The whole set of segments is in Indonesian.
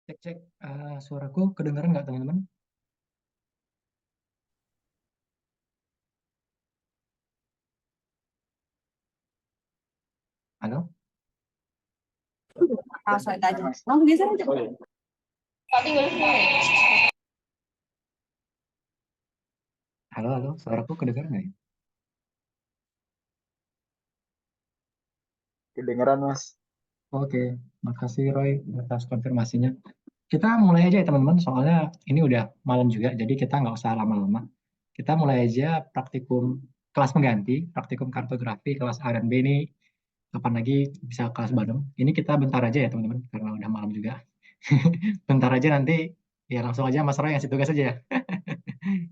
Cek cek, suaraku kedengaran nggak teman-teman? Halo, Langsung aja. Langsung geser aja. halo, halo, suaraku kedengaran nggak ya? Kedengeran Mas. Oke, makasih Roy atas konfirmasinya. Kita mulai aja ya teman-teman, soalnya ini udah malam juga, jadi kita nggak usah lama-lama. Kita mulai aja praktikum kelas pengganti, praktikum kartografi kelas A dan B ini. Kapan lagi bisa kelas bareng? Ini kita bentar aja ya teman-teman, karena udah malam juga. Bentar aja nanti, ya langsung aja Mas Roy ngasih tugas aja ya.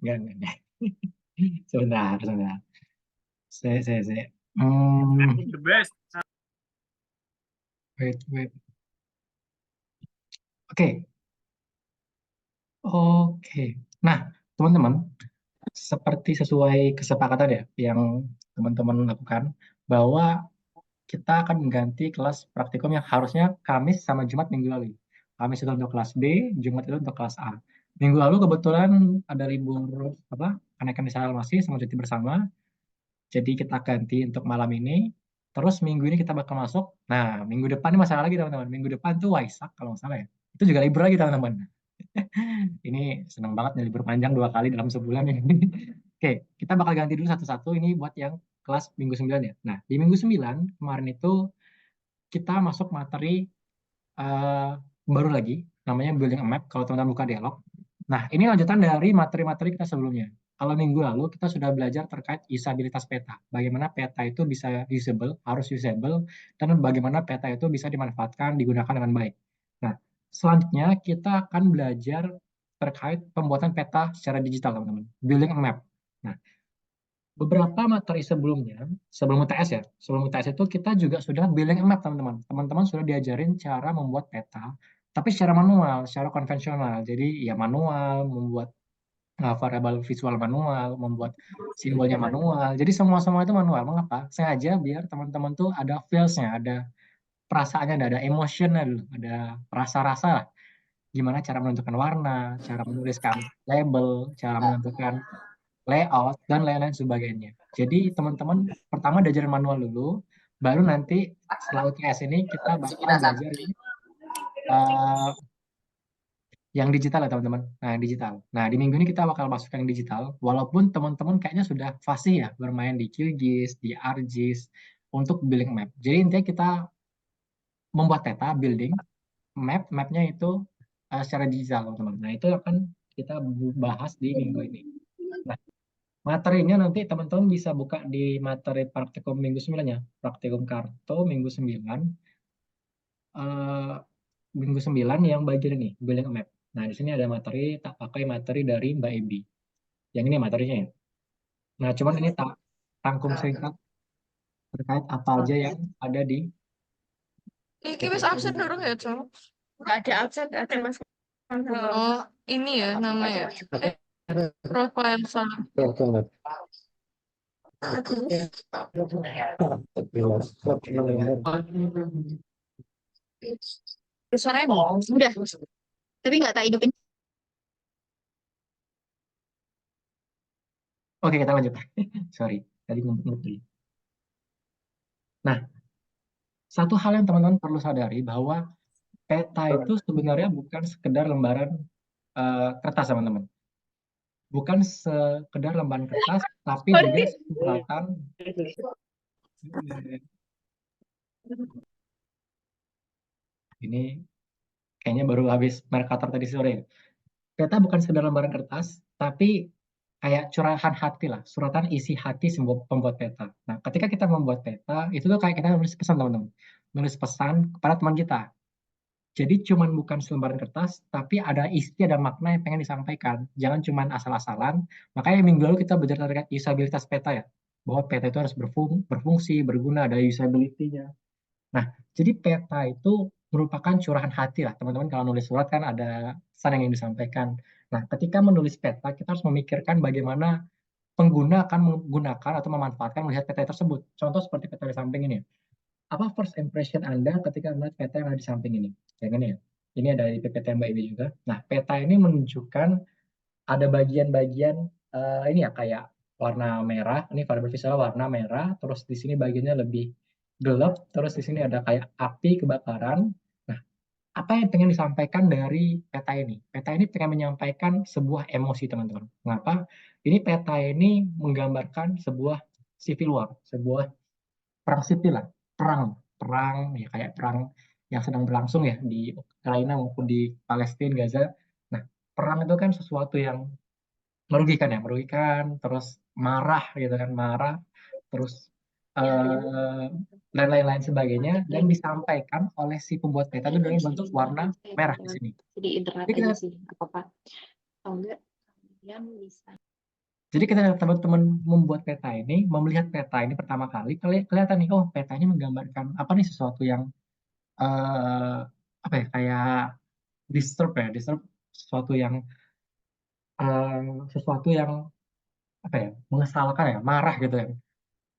Nggak. Sebentar, sebentar. Saya. The best. Wait. Oke, oke. Nah, teman-teman, seperti sesuai kesepakatan ya yang teman-teman lakukan, bahwa kita akan mengganti kelas praktikum yang harusnya Kamis sama Jumat minggu lalu. Kamis itu untuk kelas B, Jumat itu untuk kelas A. Minggu lalu kebetulan ada libur apa? Kenaikan Isa masih sama cuti bersama. Jadi kita ganti untuk malam ini. Terus minggu ini kita bakal masuk. Nah, minggu depan ini masalah lagi teman-teman. Minggu depan tuh Waisak kalau nggak salah ya. Itu juga libur lagi teman-teman. Ini senang banget nih libur panjang 2 kali dalam sebulan ini. Oke, kita bakal ganti dulu satu-satu ini buat yang kelas minggu 9 ya. Nah, di minggu 9 kemarin itu kita masuk materi eh, baru lagi, namanya Building a Map, kalau teman-teman buka dialog. Nah, ini lanjutan dari materi-materi kita sebelumnya. Kalau minggu lalu kita sudah belajar terkait usabilitas peta. Bagaimana peta itu bisa usable, harus usable, dan bagaimana peta itu bisa dimanfaatkan, digunakan dengan baik. Nah, selanjutnya kita akan belajar terkait pembuatan peta secara digital, teman-teman. Building a map. Nah, beberapa materi sebelumnya, sebelum UTS ya, sebelum UTS itu kita juga sudah building a map, teman-teman. Teman-teman sudah diajarin cara membuat peta, tapi secara manual, secara konvensional. Jadi ya manual, membuat variabel visual manual, membuat simbolnya manual. Jadi semua-semua itu manual. Mengapa? Sengaja biar teman-teman tuh ada feels-nya, ada perasaannya, ada emotion-nya dulu, ada rasa-rasa lah. Gimana cara menentukan warna, cara menuliskan label, cara menentukan layout, dan lain-lain sebagainya. Jadi teman-teman pertama diajarin manual dulu, baru nanti setelah UTS ini kita bakal belajar uh, yang digital ya teman-teman. Nah, yang digital. Nah, di minggu ini kita bakal masukkan yang digital, walaupun teman-teman kayaknya sudah fasih ya bermain di QGIS, di ArcGIS, untuk building map. Jadi intinya kita membuat peta, building, mapnya itu secara digital teman-teman. Nah, itu akan kita bahas di minggu ini. Nah, materinya nanti teman-teman bisa buka di materi praktikum minggu 9 ya. Praktikum karto minggu 9. eh, Minggu 9 yang bagian ini, building a map. Nah, di sini ada materi, tak pakai materi dari Mbak Ebi. Yang ini materinya ya. Nah, cuman ini tak rangkum singkat terkait apa aja yang ada di Iki wis absen dorong ya, Cok? Nggak ada absen, nggak ada mas. Oh, ini ya namanya. Profile salah. Suaranya udah, tapi nggak tak hidupin. Oke, kita lanjut. Sorry, tadi ngumpul dulu. Nah, satu hal yang teman-teman perlu sadari bahwa peta itu sebenarnya bukan sekedar lembaran kertas, teman-teman. Bukan sekedar lembaran kertas, tapi juga suratan. Ini kayaknya baru habis Mercator tadi sore. Peta bukan sekedar lembaran kertas, tapi kayak curahan hati lah, suratan isi hati pembuat peta. Nah, ketika kita membuat peta, itu tuh kayak kita nulis pesan, teman-teman. Nulis pesan kepada teman kita. Jadi cuman bukan selembaran kertas, tapi ada isi, ada makna yang pengen disampaikan. Jangan cuman asal-asalan. Makanya minggu lalu kita belajar terkait usabilitas peta ya. Bahwa peta itu harus berfungsi, berguna, ada usability-nya. Nah, jadi peta itu merupakan curahan hati lah. Teman-teman kalau nulis surat kan ada pesan yang ingin disampaikan. Nah, ketika menulis peta, kita harus memikirkan bagaimana pengguna akan menggunakan atau memanfaatkan melihat peta tersebut. Contoh seperti peta di samping ini ya. Apa first impression Anda ketika melihat peta yang ada di samping ini? Yang ini ya. Ini ada di PPT Mbak Ibi juga. Nah, peta ini menunjukkan ada bagian-bagian ini ya kayak warna merah. Ini variabel visual warna merah. Terus di sini bagiannya lebih gelap. Terus di sini ada kayak api kebakaran. Nah, apa yang pengen disampaikan dari peta ini? Peta ini pengen menyampaikan sebuah emosi, teman-teman. Mengapa? Ini peta ini menggambarkan sebuah civil war, sebuah perang sipil lah, perang ya kayak perang yang sedang berlangsung ya di Ukraina maupun di Palestina, Gaza. Nah, perang itu kan sesuatu yang merugikan ya, merugikan, terus marah gitu kan, marah, terus eh, dan lain-lain sebagainya, dan disampaikan oleh si pembuat peta itu dengan bentuk warna merah di sini. Jadi internet Jadi kita, aja sih, apa-apa. Kalau enggak, kemudian bisa. jadi kita teman-teman membuat peta ini, melihat peta ini pertama kali, kelihatan nih, oh peta ini menggambarkan apa nih sesuatu yang eh apa ya kayak disturb sesuatu yang sesuatu yang apa ya mengesalkan ya marah gitu ya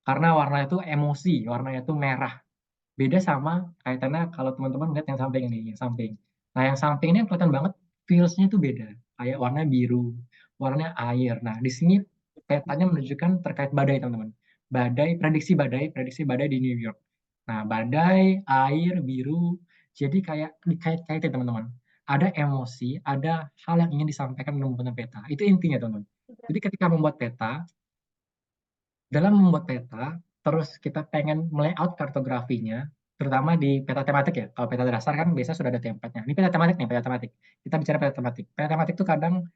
karena warnanya itu emosi warnanya itu merah beda sama kaitannya kalau teman-teman lihat yang samping ini yang samping nah yang samping ini kelihatan banget feelsnya itu beda kayak warna biru warnanya air nah di sini petanya menunjukkan terkait badai teman-teman prediksi badai di New York nah badai air biru jadi kayak dikait-kaitin teman-teman ada emosi ada hal yang ingin disampaikan dalam pembuatan peta itu intinya teman-teman jadi ketika membuat peta dalam membuat peta, terus kita pengen layout kartografinya, terutama di peta tematik ya. Kalau peta dasar kan biasanya sudah ada template-nya. Ini peta tematik nih, peta tematik. Kita bicara peta tematik. Peta tematik itu kadang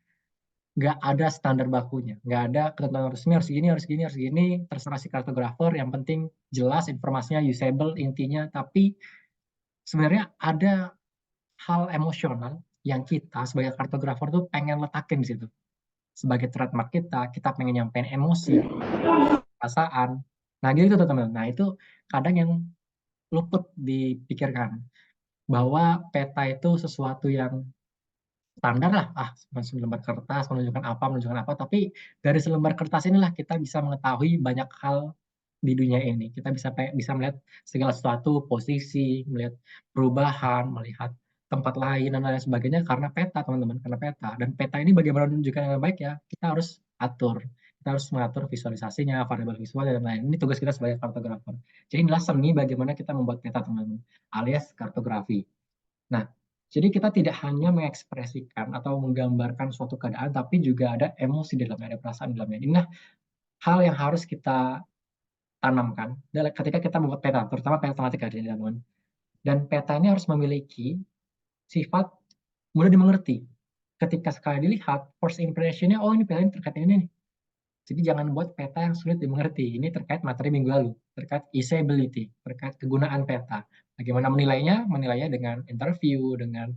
nggak ada standar bakunya, nggak ada ketentuan resmi harus gini, harus gini, harus gini. Terserah si kartografer. Yang penting jelas informasinya usable intinya. Tapi sebenarnya ada hal emosional yang kita sebagai kartografer tuh pengen letakin di situ. Sebagai trademark kita pengen nyampein emosi, perasaan. Nah, gitu tuh teman. Nah, itu kadang yang luput dipikirkan bahwa peta itu sesuatu yang standar lah, selembar kertas menunjukkan apa, tapi dari selembar kertas inilah kita bisa mengetahui banyak hal di dunia ini. Kita bisa melihat segala sesuatu, posisi, melihat perubahan, melihat tempat lain dan lain sebagainya karena peta, teman-teman, karena peta. Dan peta ini bagaimana menunjukkan yang baik ya, kita harus atur. Kita harus mengatur visualisasinya, variabel visual dan lain. Ini tugas kita sebagai kartografer. Jadi inilah seni bagaimana kita membuat peta, teman-teman, alias kartografi. Nah, jadi kita tidak hanya mengekspresikan atau menggambarkan suatu keadaan, tapi juga ada emosi di dalamnya, ada perasaan di dalamnya. Inilah hal yang harus kita tanamkan ketika kita membuat peta, terutama peta tematik ya, teman-teman. Dan peta ini harus memiliki sifat mudah dimengerti. Ketika sekali dilihat, first impression-nya, oh ini peta ini terkait ini nih. Jadi jangan buat peta yang sulit dimengerti. Ini terkait materi minggu lalu, terkait usability, terkait kegunaan peta. Bagaimana menilainya? Menilainya dengan interview, dengan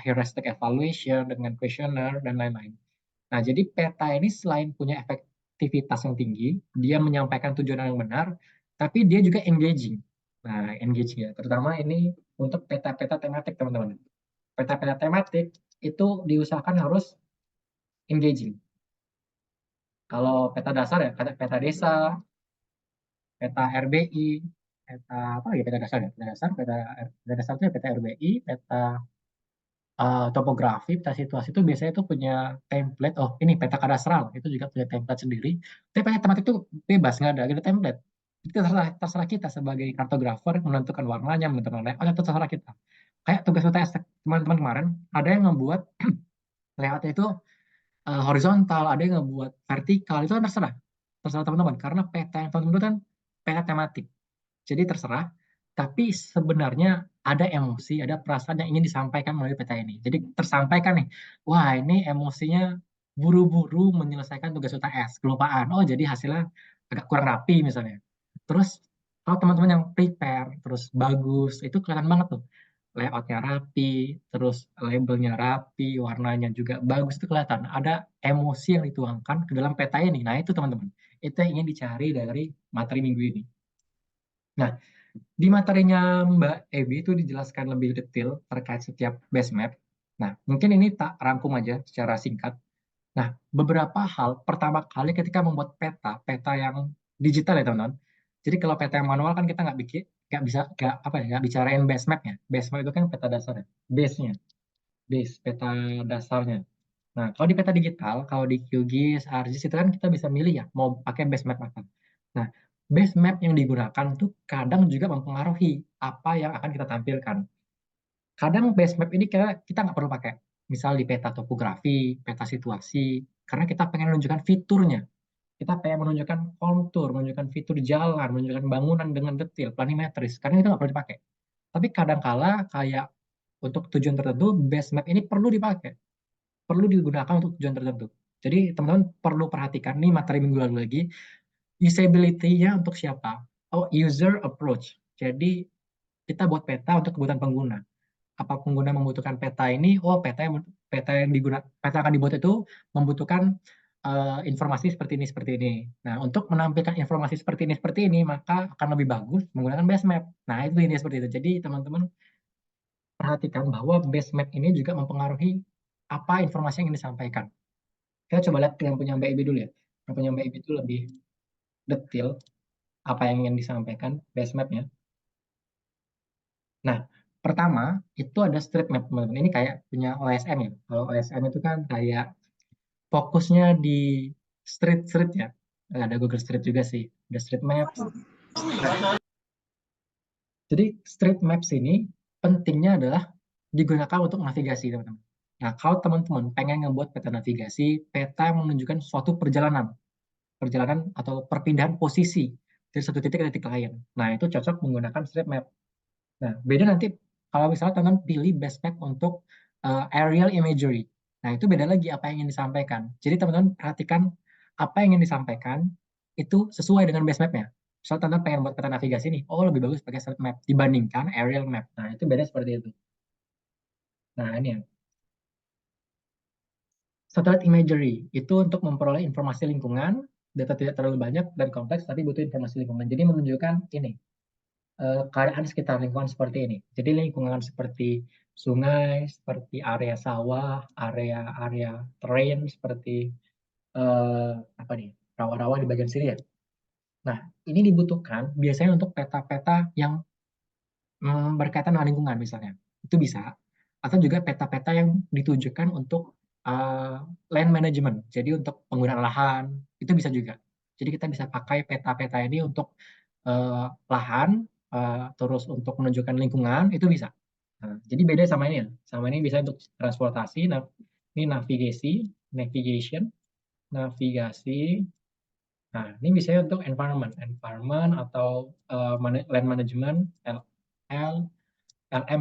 heuristic evaluation, dengan questionnaire, dan lain-lain. Nah, jadi peta ini selain punya efektivitas yang tinggi, dia menyampaikan tujuan yang benar, tapi dia juga engaging. Nah, engaging ya, terutama ini untuk peta-peta tematik, teman-teman. Peta-peta tematik itu diusahakan harus engaging. Kalau peta dasar ya, peta desa, peta RBI, peta apa lagi peta dasar ya? Peta dasar itu ya peta RBI, peta topografi, peta situasi itu biasanya itu punya template. Oh, ini peta kadastral itu juga punya template sendiri. Tapi peta tematik itu bebas, nggak ada template. Itu terserah kita sebagai kartografer menentukan warnanya, menentukan layout, itu terserah kita. Kayak tugas UTS teman-teman kemarin, ada yang membuat layoutnya itu horizontal, ada yang ngebuat vertikal, itu kan terserah. Terserah teman-teman, karena peta yang teman-teman itu kan peta tematik. Jadi terserah, tapi sebenarnya ada emosi, ada perasaan yang ingin disampaikan melalui peta ini. Jadi tersampaikan nih, wah ini emosinya buru-buru menyelesaikan tugas UTS, kelupaan. Oh jadi hasilnya agak kurang rapi misalnya. Terus kalau teman-teman yang prepare, terus bagus, itu kelihatan banget tuh. Layoutnya rapi, terus labelnya rapi, warnanya juga bagus, itu kelihatan. Ada emosi yang dituangkan ke dalam peta ini. Nah itu teman-teman, itu yang ingin dicari dari materi minggu ini. Nah, di materinya Mbak Ebi itu dijelaskan lebih detail terkait setiap base map. Nah, mungkin ini tak rangkum aja secara singkat. Nah, beberapa hal pertama kali ketika membuat peta yang digital ya teman-teman. Jadi kalau peta yang manual kan kita nggak nggak bicarain base map ya. Base map itu kan peta dasar ya. Base peta dasarnya. Nah, kalau di peta digital, kalau di QGIS, ArcGIS itu kan kita bisa milih ya, mau pakai base map apa. Nah, base map yang digunakan tuh kadang juga mempengaruhi apa yang akan kita tampilkan. Kadang base map ini kita nggak perlu pakai. Misal di peta topografi, peta situasi, karena kita pengen menunjukkan fiturnya. Kita pengen menunjukkan kontur, menunjukkan fitur jalan, menunjukkan bangunan dengan detail, planimetris. Karena itu nggak perlu dipakai. Tapi kadang-kala kayak untuk tujuan tertentu, base map ini perlu dipakai, perlu digunakan untuk tujuan tertentu. Jadi teman-teman perlu perhatikan nih materi minggu lalu lagi, usability-nya untuk siapa? Oh, user approach. Jadi kita buat peta untuk kebutuhan pengguna. Apa pengguna membutuhkan peta ini? Oh, peta yang akan dibuat itu membutuhkan informasi seperti ini. Nah, untuk menampilkan informasi seperti ini, maka akan lebih bagus menggunakan base map. Nah, itu ini seperti itu. Jadi teman-teman perhatikan bahwa base map ini juga mempengaruhi apa informasi yang ingin disampaikan. Kita coba lihat yang punya Mbak Ibi dulu ya. Yang punya Mbak Ibi itu lebih detail apa yang ingin disampaikan base map-nya. Nah, pertama itu ada street map, teman-teman. Ini kayak punya OSM ya. Kalau OSM itu kan kayak fokusnya di street ya. Ada Google Street juga sih. Ada Street Maps. Jadi Street Maps ini pentingnya adalah digunakan untuk navigasi, teman-teman. Nah, kalau teman-teman pengen ngebuat peta navigasi, peta yang menunjukkan suatu perjalanan atau perpindahan posisi dari satu titik ke titik lain. Nah, itu cocok menggunakan street map. Nah, beda nanti kalau misalnya teman pilih base map untuk aerial imagery. Nah, itu beda lagi apa yang ingin disampaikan. Jadi teman-teman perhatikan apa yang ingin disampaikan itu sesuai dengan base map-nya. Misalnya teman-teman pengen buat peta navigasi nih, oh lebih bagus pakai street map dibandingkan aerial map. Nah, itu beda seperti itu. Nah, ini ya. Satellite imagery itu untuk memperoleh informasi lingkungan, data tidak terlalu banyak dan kompleks, tapi butuh informasi lingkungan. Jadi menunjukkan ini, keadaan sekitar lingkungan seperti ini. Jadi lingkungan seperti sungai, seperti area sawah, area terrain seperti apa nih, rawa-rawa di bagian sini ya. Nah, ini dibutuhkan biasanya untuk peta-peta yang berkaitan dengan lingkungan misalnya. Itu bisa. Atau juga peta-peta yang ditujukan untuk land management. Jadi untuk penggunaan lahan, itu bisa juga. Jadi kita bisa pakai peta-peta ini untuk lahan, terus untuk menunjukkan lingkungan, itu bisa. Nah, jadi beda sama ini ya. Sama ini bisa untuk transportasi, ini navigasi. Nah, ini bisa untuk environment atau land management, LM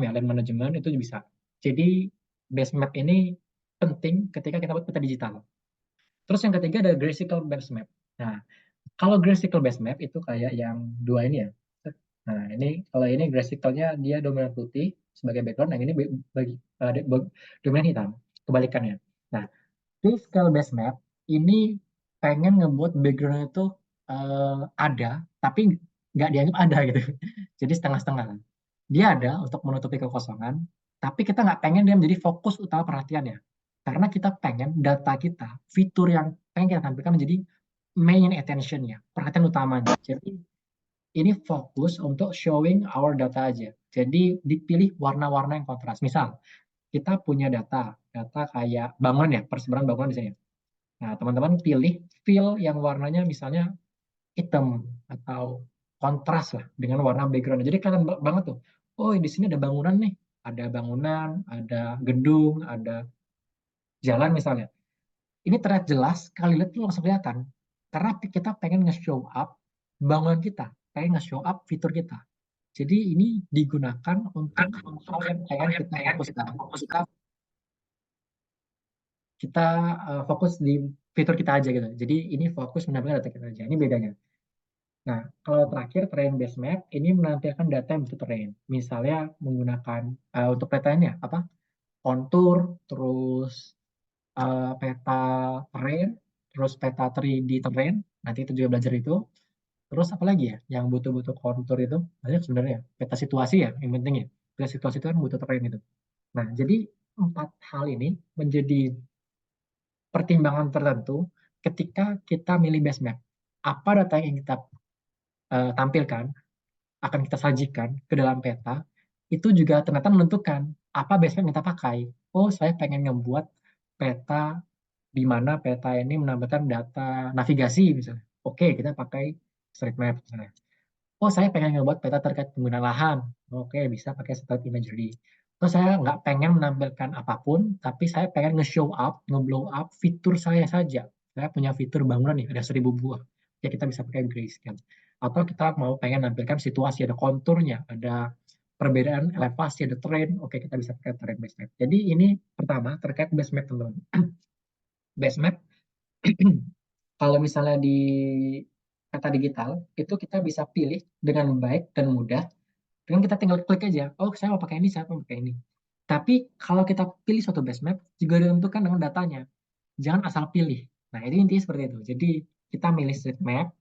ya, land management itu bisa. Jadi base map ini penting ketika kita buat peta digital. Terus yang ketiga ada graphical base map. Nah, kalau graphical base map itu kayak yang dua ini ya. Nah, ini kalau ini graphicalnya dia dominan putih sebagai background, yang ini dominan hitam, kebalikannya. Nah, graphical base map ini pengen ngebuat background itu ada, tapi nggak dianggap ada gitu. Jadi setengah-setengah. Dia ada untuk menutupi kekosongan, tapi kita nggak pengen dia menjadi fokus utama perhatiannya. Karena kita pengen data kita, fitur yang pengen kita tampilkan menjadi main attention-nya, perhatian utamanya. Jadi ini fokus untuk showing our data aja. Jadi dipilih warna-warna yang kontras. Misal, kita punya data kayak bangunan ya, persebaran bangunan di sini. Nah, teman-teman pilih fill yang warnanya misalnya hitam atau kontras lah dengan warna background. Jadi kelihatan banget tuh. Oh, di sini ada bangunan nih. Ada bangunan, ada gedung, ada jalan misalnya. Ini terlihat jelas, kali lihat tuh langsung kelihatan. Karena kita pengen nge-show up bangunan kita, pengen nge-show up fitur kita. Jadi ini digunakan untuk hal yang pengen kita fokuskan. Kita fokus di fitur kita aja gitu. Jadi ini fokus menampilkan data kita aja. Ini bedanya. Nah, kalau terakhir terrain based map ini menampilkan data yang bentuk terrain. Misalnya menggunakan untuk petanya apa? Kontur, terus peta terrain, terus peta 3D terrain. Nanti itu juga belajar itu. Terus apa lagi ya yang butuh-butuh kontur itu? Banyak sebenarnya. Peta situasi ya yang penting ya. Peta situasi itu kan butuh terrain itu. Nah, jadi 4 hal ini menjadi pertimbangan tertentu ketika kita milih base map. Apa data yang kita tampilkan, akan kita sajikan ke dalam peta itu juga ternyata menentukan apa base map yang kita pakai. Oh, saya pengen ngebuat peta di mana peta ini menampilkan data navigasi misalnya. Oke, kita pakai street map misalnya. Oh, saya pengen ngebuat peta terkait penggunaan lahan. Oke, bisa pakai street imagery. Terus saya nggak pengen menampilkan apapun, tapi saya pengen nge-show up, nge-blow up fitur saya saja. Saya punya fitur bangunan nih, ada 1000 buah. Ya, kita bisa pakai grayscale. Atau kita mau pengen nampilkan situasi, ada konturnya, ada perbedaan elevasi, ada terrain. Oke, kita bisa pakai terrain base map. Jadi ini pertama terkait base map, teman-teman. Base map, kalau misalnya di peta digital, itu kita bisa pilih dengan baik dan mudah dengan kita tinggal klik aja. Oh, saya mau pakai ini, saya mau pakai ini. Tapi kalau kita pilih suatu base map, juga ditentukan dengan datanya. Jangan asal pilih. Nah, itu intinya seperti itu. Jadi, kita milih street map,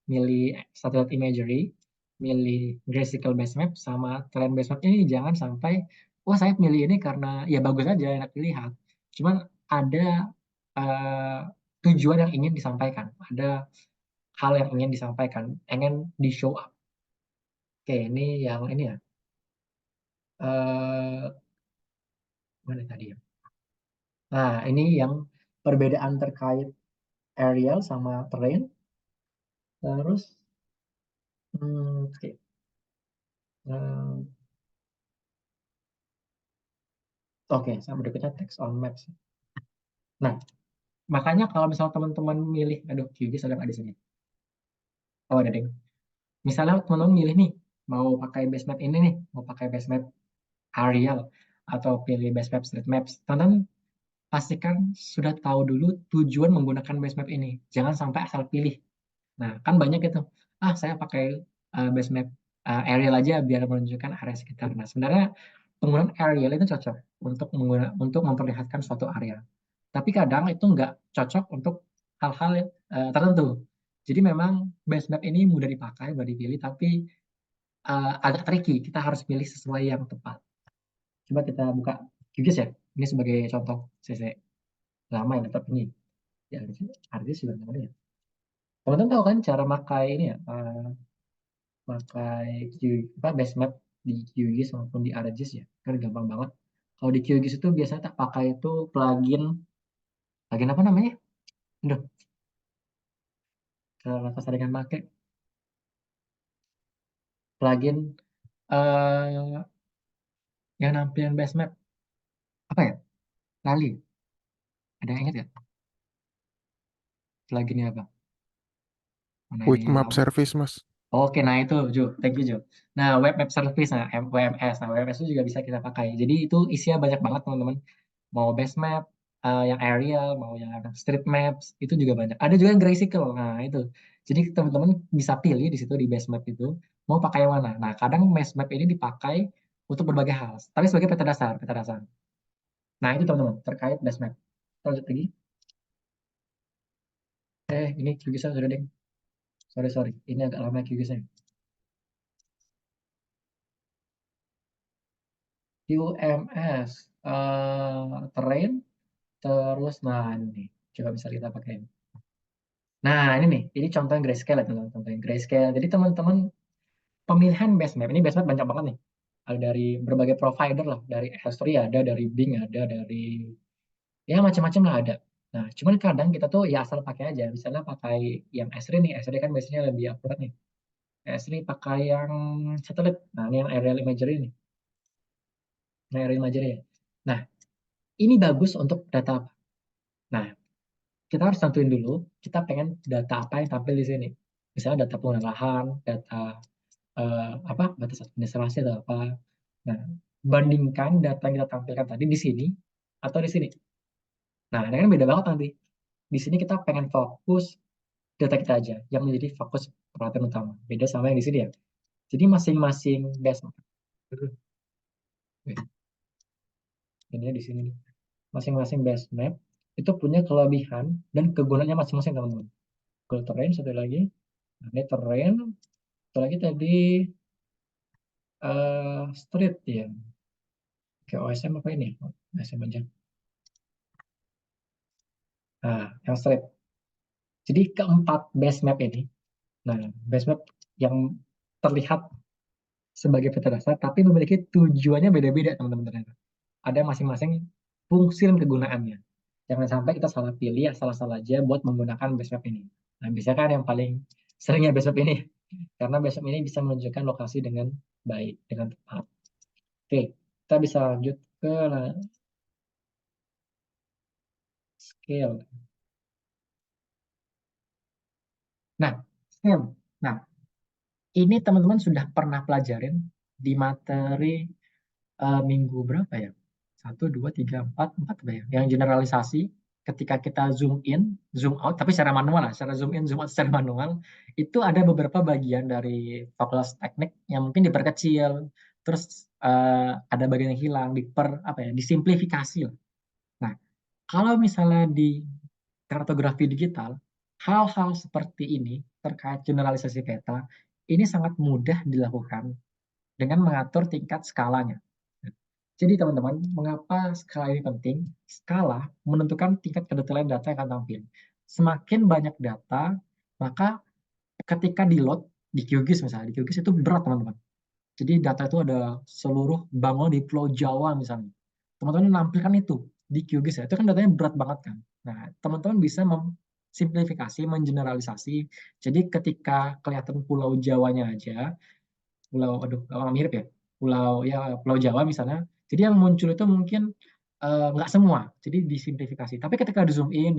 milih satellite imagery, milih graphical base map, sama terrain base map ini jangan sampai, wah saya milih ini karena ya bagus aja, enak dilihat. Cuman ada eh, tujuan yang ingin disampaikan. Ada hal yang ingin disampaikan, ingin di show up. Oke, ini yang ini ya. eh Mana tadi ya? Nah, ini yang perbedaan terkait aerial sama terrain. Terus, oke. Hmm, oke, sama berikutnya text on maps. Nah, makanya kalau misalnya teman-teman milih, aduh, QGIS ada nggak di sini? Oh, ada deh. Misalnya teman-teman milih nih, mau pakai base map ini nih, mau pakai base map aerial, atau pilih base map street maps. Teman-teman pastikan sudah tahu dulu tujuan menggunakan base map ini. Jangan sampai asal pilih. Nah, kan banyak itu. Ah, saya pakai base map aerial aja biar menunjukkan area sekitar. Nah, sebenarnya penggunaan aerial itu cocok untuk memperlihatkan suatu area. Tapi kadang itu nggak cocok untuk hal-hal tertentu. Jadi memang base map ini mudah dipakai, mudah dipilih, tapi agak tricky. Kita harus pilih sesuai yang tepat. Coba kita buka QGIS ya. Ini sebagai contoh CC lama yang tetap ini. Ya, artis juga nggak ada ya. Teman-teman tahu kan cara pakai ini ya, pakai base map di QGIS maupun di ArcGIS ya, kan gampang banget. Kalau di QGIS itu biasanya tak pakai itu plugin apa namanya? Aduh, kalau keseringan pakai plugin eh yang nampilin base map apa ya? Lali, ada yang ingat ya? Pluginnya apa? Mana ini Quick Map lama. Service, Mas. Oke, nah itu Jo, thank you Jo. Nah, Web Map Service, nah WMS, nah WMS itu juga bisa kita pakai. Jadi itu isinya banyak banget teman-teman. Mau base map, yang aerial, mau yang street maps, itu juga banyak. Ada juga yang graphical, nah itu. Jadi teman-teman bisa pilih di situ di base map itu mau pakai yang mana. Nah, kadang base map ini dipakai untuk berbagai hal, tapi sebagai peta dasar, peta dasar. Nah, itu teman-teman terkait base map. Lanjut lagi. Ini QGIS sudah deh. Sorry, ini agak lama QGIS-nya. UMS terrain terus nah ini coba bisa kita pakai. Nah ini nih, ini contoh yang grayscale ya teman-teman, contoh yang grayscale. Jadi teman-teman pemilihan base map ini base map banyak banget nih. Ada dari berbagai provider lah, dari S3 ada, dari Bing ada, dari ya macam-macam lah ada. Nah cuman kadang kita tuh ya asal pakai aja. Misalnya pakai yang S3 nih, S3 kan biasanya lebih akurat nih. S3 pakai yang satelit. Nah ini yang aerial imagery nih, nah, aerial imagery ya. Nah ini bagus untuk data apa? Nah, kita harus tentuin dulu kita pengen data apa yang tampil di sini. Misalnya data penggunaan lahan, data apa batas administrasi atau apa. Nah, bandingkan data yang kita tampilkan tadi di sini atau di sini. Nah, ini kan beda banget nanti. Di sini kita pengen fokus data kita aja yang menjadi fokus perhatian utama. Beda sama yang di sini ya. Jadi masing-masing base map. Ini di sini nih. Masing-masing base map itu punya kelebihan dan kegunaannya masing-masing teman-teman. Kalau terrain satu lagi, nah, ini terrain, satu lagi tadi street ya. Oke, OSM apa ini? OSM aja. Nah, yang street. Jadi keempat base map ini, nah base map yang terlihat sebagai peta dasar, tapi memiliki tujuannya beda-beda, teman-teman. Ternyata ada masing-masing fungsi dan kegunaannya. Jangan sampai kita salah pilih, salah-salah aja buat menggunakan base map ini. Nah, biasanya kan yang paling seringnya base map ini, karena base map ini bisa menunjukkan lokasi dengan baik, dengan tepat. Oke, kita bisa lanjut ke scale. Nah, scale. Nah, ini teman-teman sudah pernah pelajarin di materi minggu berapa ya? 1, 2, 3, 4 apa ya? Yang generalisasi ketika kita zoom in, zoom out, tapi secara manual lah, secara zoom in, zoom out secara manual, itu ada beberapa bagian dari fakultas teknik yang mungkin diperkecil, terus ada bagian yang hilang, disimplifikasi lah. Nah, kalau misalnya di kartografi digital, hal-hal seperti ini terkait generalisasi peta, ini sangat mudah dilakukan dengan mengatur tingkat skalanya. Jadi teman-teman, mengapa skala ini penting? Skala menentukan tingkat kedetailan data yang akan tampil. Semakin banyak data, maka ketika di load di QGIS misalnya, di QGIS itu berat teman-teman. Jadi data itu ada seluruh bangunan di Pulau Jawa misalnya. Teman-teman menampilkan itu di QGIS ya, itu kan datanya berat banget kan. Nah, teman-teman bisa memsimplifikasi, mengeneralisasi. Jadi ketika kelihatan Pulau Jawanya aja, mirip ya, Pulau Jawa misalnya. Jadi yang muncul itu mungkin nggak semua, jadi disimplifikasi. Tapi ketika di zoom in,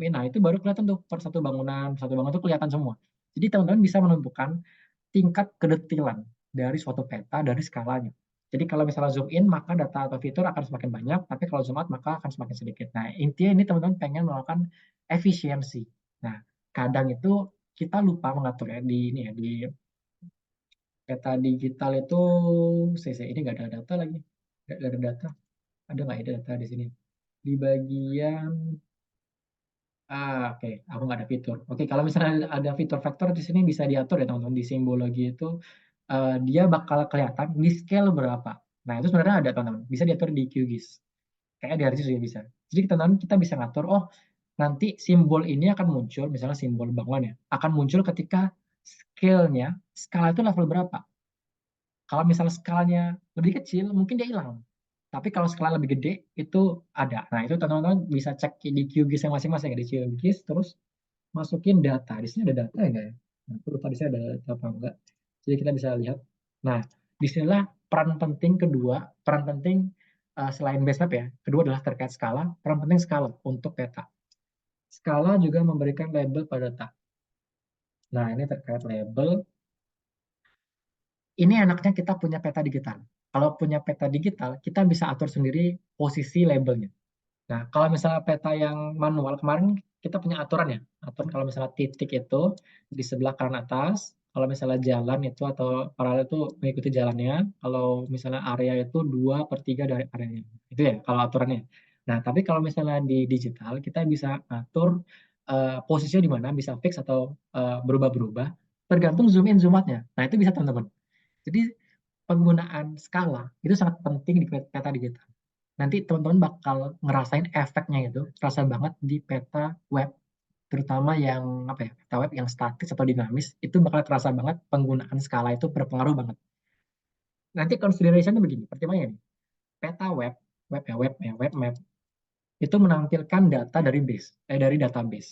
nah itu baru kelihatan tuh per satu bangunan itu kelihatan semua. Jadi teman-teman bisa menentukan tingkat kedetailan dari suatu peta dari skalanya. Jadi kalau misalnya zoom in, maka data atau fitur akan semakin banyak, tapi kalau zoom out, maka akan semakin sedikit. Nah, intinya ini teman-teman pengen melakukan efisiensi. Nah, kadang itu kita lupa mengatur ya di ini ya di peta digital itu, ini nggak ada data lagi, nggak ada data, ada nggak ada data di sini di bagian oke, aku nggak ada fitur. Oke, kalau misalnya ada fitur vektor di sini bisa diatur ya teman-teman, di simbologi itu dia bakal kelihatan di scale berapa. Nah itu sebenarnya ada teman-teman, bisa diatur di QGIS, kayak di RGIS juga bisa. Jadi teman-teman kita bisa ngatur, oh nanti simbol ini akan muncul, misalnya simbol bangunan ya, akan muncul ketika skala itu level berapa. Kalau misalnya skalanya lebih kecil, mungkin dia hilang. Tapi kalau skala lebih gede, itu ada. Nah, itu teman-teman bisa cek di QGIS yang masing-masing. Di QGIS, terus masukin data. Di sini ada data enggak ya? Nah, aku lupa di sini ada data apa enggak. Jadi kita bisa lihat. Nah, disinilah peran penting selain base map ya. Kedua adalah terkait skala. Peran penting skala untuk peta. Skala juga memberikan label pada data. Nah, ini terkait label. Ini enaknya kita punya peta digital. Kalau punya peta digital, kita bisa atur sendiri posisi labelnya. Nah, kalau misalnya peta yang manual kemarin kita punya aturan ya. Aturan kalau misalnya titik itu di sebelah kanan atas, kalau misalnya jalan itu atau paralel itu mengikuti jalannya, kalau misalnya area itu 2/3 dari areanya. Itu ya kalau aturannya. Nah, tapi kalau misalnya di digital kita bisa atur posisinya di mana, bisa fix atau berubah-berubah tergantung zoom in zoom out-nya. Nah, itu bisa teman-teman. Jadi penggunaan skala itu sangat penting di peta digital. Nanti teman-teman bakal ngerasain efeknya itu, terasa banget di peta web, terutama yang peta web yang statis atau dinamis, itu bakal terasa banget penggunaan skala itu berpengaruh banget. Nanti consideration-nya begini, pertimbangannya nih, peta web map, itu menampilkan data dari database.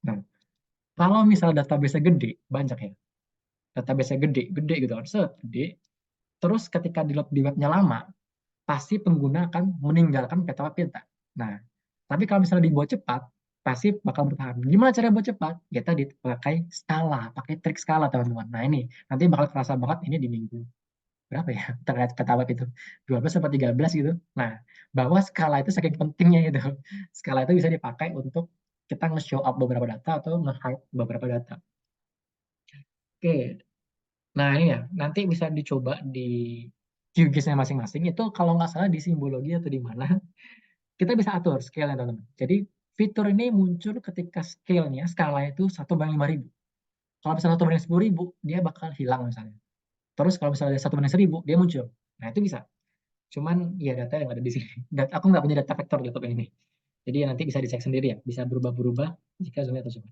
Nah, kalau misalnya database-nya gede, banyak ya, database-nya gede gitu, gede, terus ketika di webnya lama, pasti pengguna akan meninggalkan peta web kita. Nah, tapi kalau misalnya dibuat cepat, pasti bakal bertahan. Gimana cara buat cepat? Ya tadi pakai skala, pakai trik skala teman-teman. Nah ini nanti bakal terasa banget ini di minggu berapa ya terkait peta web itu 12 sampai 13 gitu. Nah, bahwa skala itu saking pentingnya gitu. Skala itu bisa dipakai untuk kita nge-show up beberapa data atau nge-hide beberapa data. Oke, nah ini ya, nanti bisa dicoba di QGIS-nya masing-masing. Itu kalau nggak salah di simbologi atau di mana, kita bisa atur scale-nya teman-teman. Jadi fitur ini muncul ketika skala itu 1/5000. Kalau misalnya 1/10.000, dia bakal hilang misalnya. Terus kalau misalnya 1/1000, dia muncul. Nah itu bisa. Cuman ya data yang ada di sini. Aku nggak punya data vektor di laptop ini. Jadi nanti bisa dicek sendiri ya. Bisa berubah-berubah jika zoom atau zoom.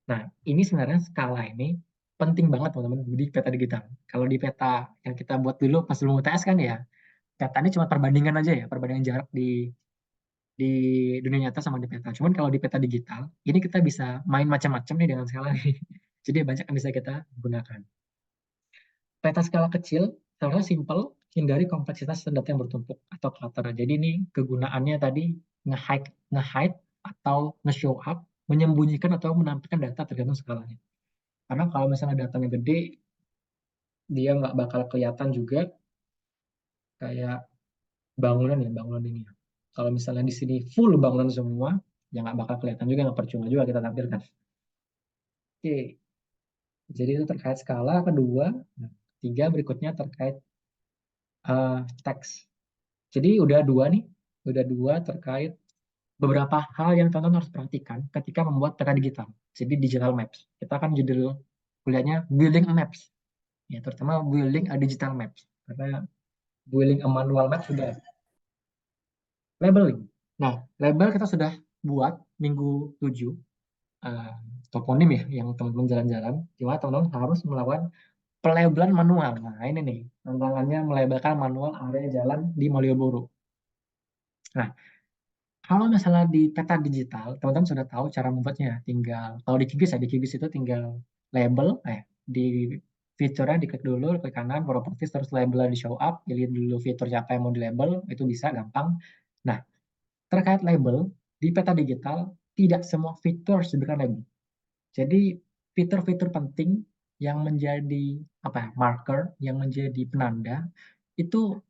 Nah ini sebenarnya skala ini penting banget teman-teman di peta digital. Kalau di peta yang kita buat dulu pas belum UTS kan ya, peta ini cuma perbandingan aja ya, perbandingan jarak di dunia nyata sama di peta. Cuman kalau di peta digital, ini kita bisa main macam-macam nih dengan skala nih. Jadi banyak yang bisa kita gunakan. Peta skala kecil, sebenarnya simple, hindari kompleksitas data yang bertumpuk atau clutter. Jadi ini kegunaannya tadi nge-hide atau nge-show up, menyembunyikan atau menampilkan data tergantung skalanya. Karena kalau misalnya datanya gede, dia nggak bakal kelihatan juga kayak bangunan ya, bangunan ini. Kalau misalnya di sini full bangunan semua, ya nggak bakal kelihatan juga, nggak percuma juga kita tampilkan. Oke, jadi itu terkait skala. Kedua, nah, tiga berikutnya terkait teks. Jadi udah dua terkait beberapa hal yang teman-teman harus perhatikan ketika membuat peta digital. Jadi digital maps. Kita kan judul kuliahnya building a maps. Ya, terutama building a digital maps. Karena building a manual map sudah. Labeling. Nah, label kita sudah buat minggu 7. Toponim ya, yang teman-teman jalan-jalan. Cuma teman-teman harus melakukan pelabelan manual. Nah, ini nih, tantangannya melabelkan manual area jalan di Malioboro. Nah, kalau misalnya di peta digital, teman-teman sudah tahu cara membuatnya. Tinggal, kalau di QGIS ya, di QGIS itu tinggal label, di fiturnya diklik dulu, klik kanan, properties, terus labelnya di show up, pilih dulu fitur siapa yang mau di label, itu bisa gampang. Nah, terkait label, di peta digital, tidak semua fitur harus diberikan label. Jadi, fitur-fitur penting yang menjadi marker, yang menjadi penanda, itulah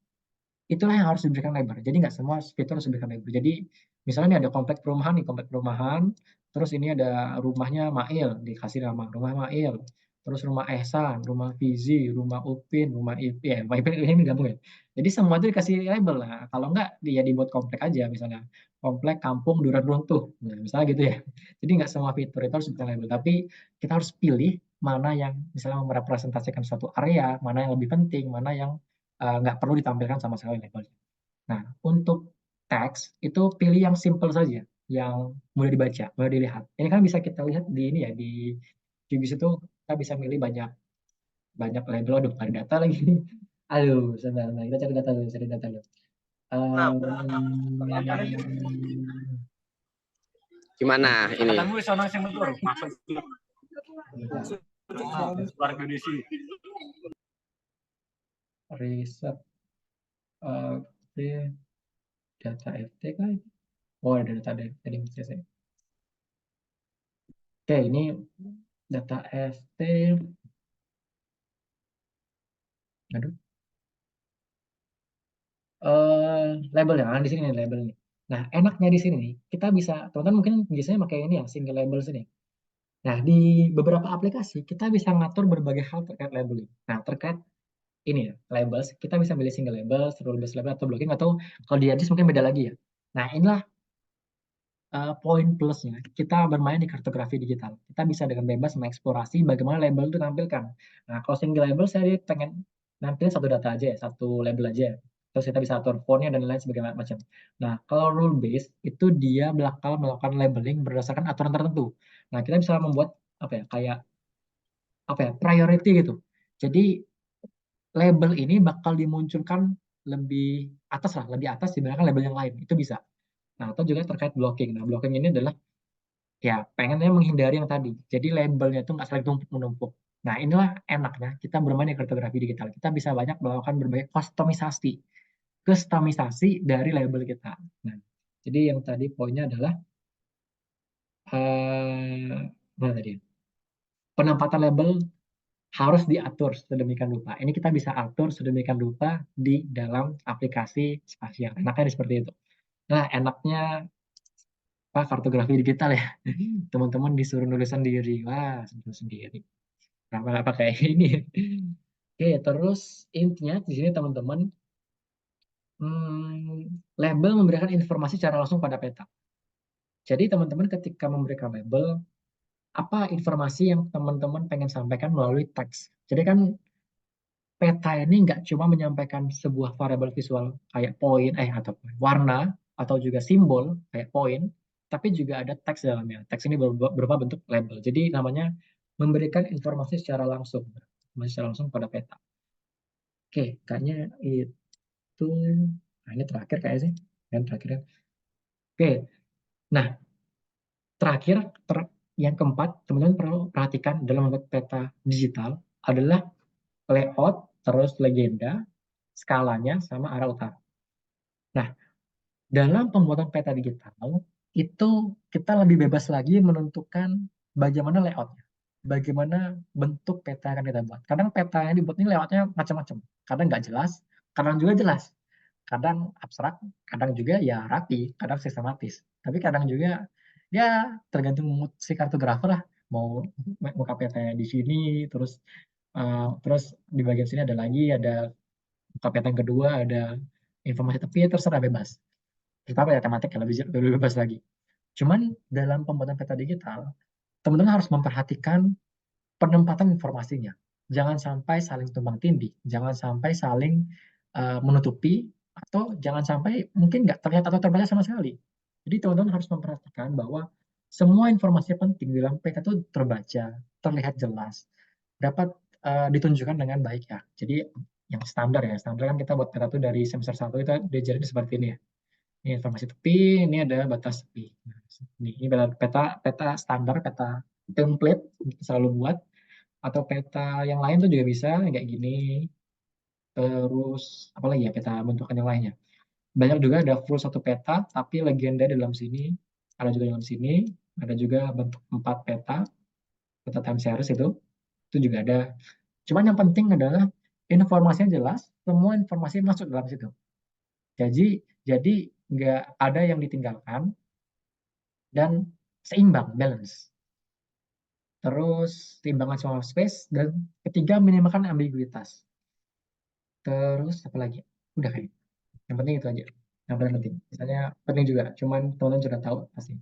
yang harus diberikan label. Jadi nggak semua fitur harus diberikan label. Jadi misalnya ini ada komplek perumahan, terus ini ada rumahnya Mail, dikasih nama rumah Mail, terus rumah Ehsan, rumah Fizi, rumah Upin, rumah Ipin, ya, rumah Ipin ini gabung ya. Jadi semua itu dikasih label. Nah, kalau nggak dia dibuat komplek aja, misalnya komplek kampung Duren Runtuh, nah, misalnya gitu ya. Jadi nggak semua fitur itu harus diberikan label, tapi kita harus pilih mana yang misalnya merepresentasikan suatu area, mana yang lebih penting, mana yang nggak perlu ditampilkan sama sekali labelnya. Nah, untuk teks itu pilih yang simple saja, yang mudah dibaca, mudah dilihat. Ini kan bisa kita lihat di ini ya, di QGIS itu kita bisa milih banyak banyak label. Aduh, ada data lagi. Aduh, sebentar, kita cari data dulu, cari data dulu. Gimana ini? Riset data FT kan? Oh, ada data tadi saya. Oke, ini data FT. Aduh. Labelnya, di sini nih label nih. Nah, enaknya di sini nih, kita bisa, teman-teman mungkin biasanya pakai ini ya, single label sini. Nah, di beberapa aplikasi, kita bisa ngatur berbagai hal terkait labeling. Nah, terkait ini ya, labels, kita bisa pilih single label, rule based label, atau blocking, atau kalau di ArcGIS mungkin beda lagi ya. Nah, inilah poin plusnya. Kita bermain di kartografi digital. Kita bisa dengan bebas mengeksplorasi bagaimana label itu tampilkan. Nah, kalau single label, saya pengen nampilin satu data aja ya, satu label aja. Terus kita bisa atur fontnya dan lain sebagainya macam. Nah, kalau rule based itu dia bakal melakukan labeling berdasarkan aturan tertentu. Nah, kita bisa membuat kayak priority gitu. Jadi label ini bakal dimunculkan lebih lebih atas dibandingkan label yang lain. Itu bisa. Nah, atau juga terkait blocking. Nah, blocking ini adalah ya pengennya menghindari yang tadi. Jadi labelnya itu nggak saling menumpuk. Nah, inilah enaknya kita bermain di kartografi digital. Kita bisa banyak melakukan berbagai kustomisasi dari label kita. Nah, jadi yang tadi poinnya adalah mana tadi? Penempatan label harus diatur sedemikian rupa. Ini kita bisa atur sedemikian rupa di dalam aplikasi spasial. Enaknya seperti itu. Nah, enaknya kartografi digital ya. Teman-teman disuruh nulis sendiri. Wah, nulis sendiri. Kenapa nggak pakai ini? Oke, terus intinya di sini teman-teman, label memberikan informasi secara langsung pada peta. Jadi teman-teman ketika memberikan label, apa informasi yang teman-teman pengen sampaikan melalui teks. Jadi kan peta ini nggak cuma menyampaikan sebuah variabel visual kayak poin, atau warna, atau juga simbol kayak poin, tapi juga ada teks dalamnya. Teks ini berupa bentuk label. Jadi namanya memberikan informasi secara langsung pada peta. Oke, kayaknya itu, nah ini terakhir kayaknya sih, yang terakhir ya. Oke, nah terakhir yang keempat, teman-teman perlu perhatikan dalam membuat peta digital adalah layout, terus legenda, skalanya, sama arah utara. Nah, dalam pembuatan peta digital, itu kita lebih bebas lagi menentukan bagaimana layoutnya, bagaimana bentuk peta yang akan kita buat. Kadang peta yang dibuat ini layoutnya macam-macam. Kadang nggak jelas, kadang juga jelas. Kadang abstrak, kadang juga ya rapi, kadang sistematis. Tapi kadang juga ya tergantung mood si kartografer lah. Mau muka petanya di sini, terus di bagian sini ada lagi, ada muka peta yang kedua, ada informasi tepi, terserah bebas. Kita ya tematik ya lebih bebas lagi. Cuman dalam pembuatan peta digital, teman-teman harus memperhatikan penempatan informasinya. Jangan sampai saling tumbang tindih, jangan sampai saling menutupi, atau jangan sampai mungkin nggak terlihat atau terbaca sama sekali. Jadi teman-teman harus memperhatikan bahwa semua informasi penting dalam peta itu terbaca, terlihat jelas, dapat ditunjukkan dengan baik ya. Jadi yang standar kan kita buat peta itu dari semester 1 itu diajarin seperti ini ya. Ini informasi tepi, ini ada batas tepi. Nah, ini peta standar, peta template kita selalu buat, atau peta yang lain tuh juga bisa kayak gini. Terus apa lagi ya peta bentukan yang lainnya. Banyak juga ada full satu peta, tapi legenda di dalam sini, ada juga dalam sini, ada juga bentuk 4 peta time series itu juga ada. Cuman yang penting adalah informasinya jelas, semua informasi masuk dalam situ. Jadi nggak ada yang ditinggalkan dan seimbang, balance. Terus timbangan sama space, dan ketiga minimalkan ambiguitas. Terus apa lagi? Udah kayak. Yang penting itu aja. Yang paling penting. Misalnya penting juga, cuman teman-teman sudah tahu pasti.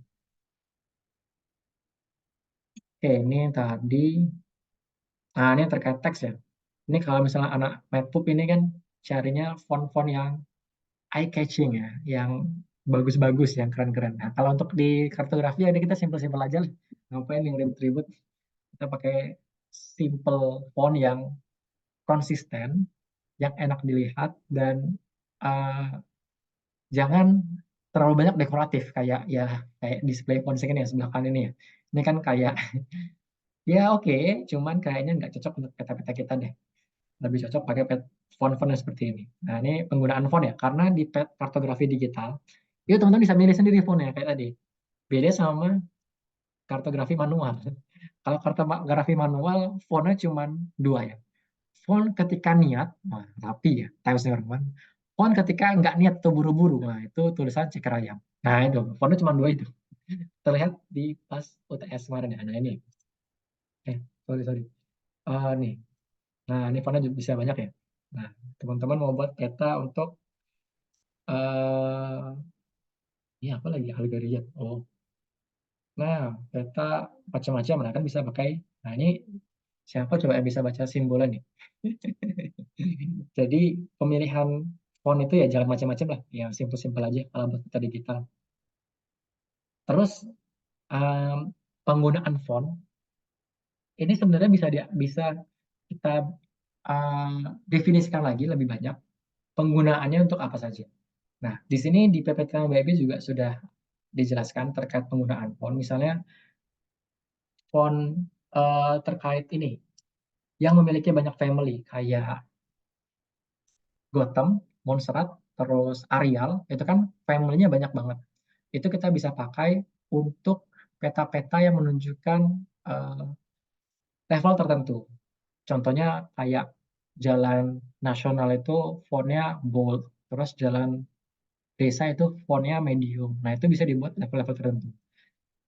Oke, ini tadi. Nah, ini terkait teks ya. Ini kalau misalnya anak Matpub ini kan carinya font-font yang eye-catching ya, yang bagus-bagus, yang keren-keren. Nah, kalau untuk di kartografi ya kita simpel-simpel aja lah. Ngapain yang ribet-ribet? Kita pakai simple font yang konsisten, yang enak dilihat, dan uh, jangan terlalu banyak dekoratif kayak display font second yang sebelah kanan ini ya. Ini kan kayak ya oke, cuman kayaknya nggak cocok untuk peta-peta kita deh. Lebih cocok pakai font-font yang seperti ini. Nah, ini penggunaan font ya, karena di kartografi digital, itu teman-teman bisa milih sendiri fontnya kayak tadi. Beda sama kartografi manual. Kalau kartografi manual, fontnya cuma dua ya. Font ketika niat, nah, rapi ya, Times New Roman. Font ketika nggak niat atau buru-buru, nah itu tulisan ceker ayam. Nah itu, fontnya cuma dua itu. Terlihat di pas UTS kemarin ya. Nah ini, sorry. Nih, nah ini fontnya juga bisa banyak ya. Nah, teman-teman mau buat peta untuk ini apa lagi Algoritma. Oh, nah peta macam-macam, nah kan bisa pakai. Nah ini siapa coba yang bisa baca simbolnya nih? Jadi pemilihan font itu ya jangan macam-macam lah, ya simpel-simpel aja kalau buat peta digital. Terus penggunaan font ini sebenarnya bisa kita definisikan lagi lebih banyak penggunaannya untuk apa saja. Nah, di sini di PPT WB juga sudah dijelaskan terkait penggunaan font. Misalnya font terkait ini yang memiliki banyak family kayak Gotham, Montserrat, terus Arial, itu kan family-nya banyak banget. Itu kita bisa pakai untuk peta-peta yang menunjukkan level tertentu. Contohnya kayak jalan nasional itu fontnya bold, terus jalan desa itu fontnya medium. Nah, itu bisa dibuat level-level tertentu.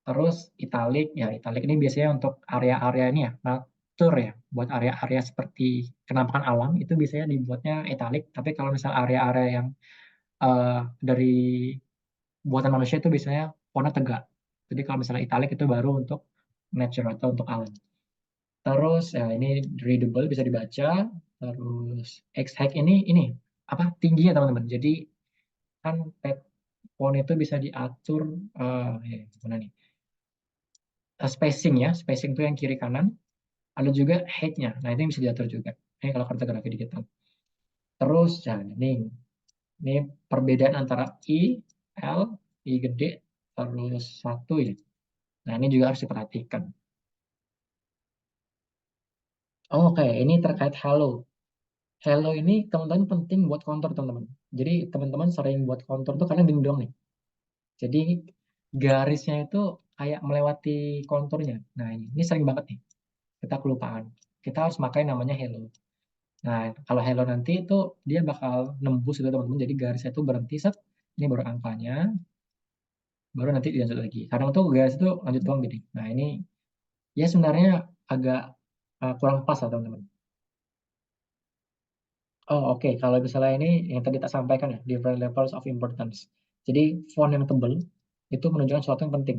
Terus italic, ya italic ini biasanya untuk area-area ini ya, natur ya, buat area-area seperti penampakan alam, itu biasanya dibuatnya italic. Tapi kalau misal area-area yang dari buatan manusia itu biasanya warna tegak. Jadi kalau misalnya italic itu baru untuk nature atau untuk alam. Terus ya ini readable bisa dibaca. Terus X height ini apa tingginya teman-teman. Jadi kan font itu bisa diatur mana nih? Spacing ya, spacing itu yang kiri kanan. Ada juga height-nya. Nah, itu yang bisa diatur juga. Ini kalau kartografi digital. Terus, nah, ini perbedaan antara I, L, I gede, terus 1 ya. Nah, ini juga harus diperhatikan. Oke, ini terkait Hello. Hello ini teman-teman penting buat kontur, teman-teman. Jadi, teman-teman sering buat kontur tuh karena bingung doang nih. Jadi, garisnya itu kayak melewati konturnya. Nah, ini sering banget nih. Kita kelupaan. Kita harus pakai namanya Hello. Nah, kalau Hello nanti itu dia bakal nembus itu, teman-teman. Jadi, garisnya itu berhenti, set. Ini baru angkanya. Baru nanti dilanjut lagi. Kadang tuh garis itu lanjut doang gini. Nah, ini ya sebenarnya agak kurang pas lah, teman-teman. Oh, oke. Kalau misalnya ini yang tadi tak sampaikan ya, different levels of importance. Jadi font yang tebal itu menunjukkan sesuatu yang penting.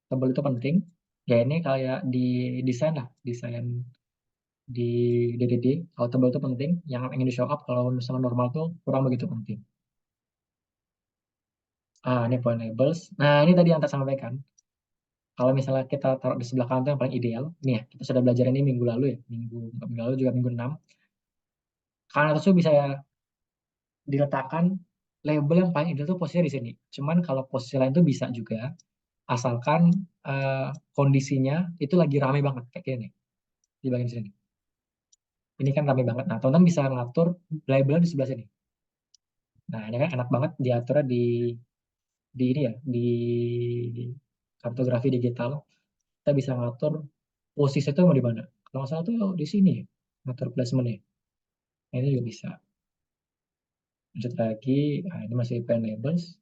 Tebal itu penting. Ya ini kayak di desain lah, desain di DDD. Kalau tebal itu penting, yang ingin di show up. Kalau misalnya normal tuh kurang begitu penting. Ini point labels. Nah, ini tadi yang tak sampaikan. Kalau misalnya kita taruh di sebelah kanan itu yang paling ideal. Nih ya, kita sudah belajar ini minggu lalu ya. Minggu lalu juga minggu 6. Kanan atas tuh bisa diletakkan label yang paling ideal tuh posisinya di sini. Cuman kalau posisi lain tuh bisa juga, asalkan kondisinya itu lagi rame banget kayak gini di bagian sini. Ini kan rame banget. Nah, teman-teman bisa ngatur label di sebelah sini. Nah, ini kan enak banget diaturnya di ini ya, di kartografi digital. Kita bisa ngatur posisi itu mau di mana. Kalau nggak salah tuh di sini ya, ngatur placement-nya. Nah, ini juga bisa. Lanjut lagi, nah, ini masih pen labels.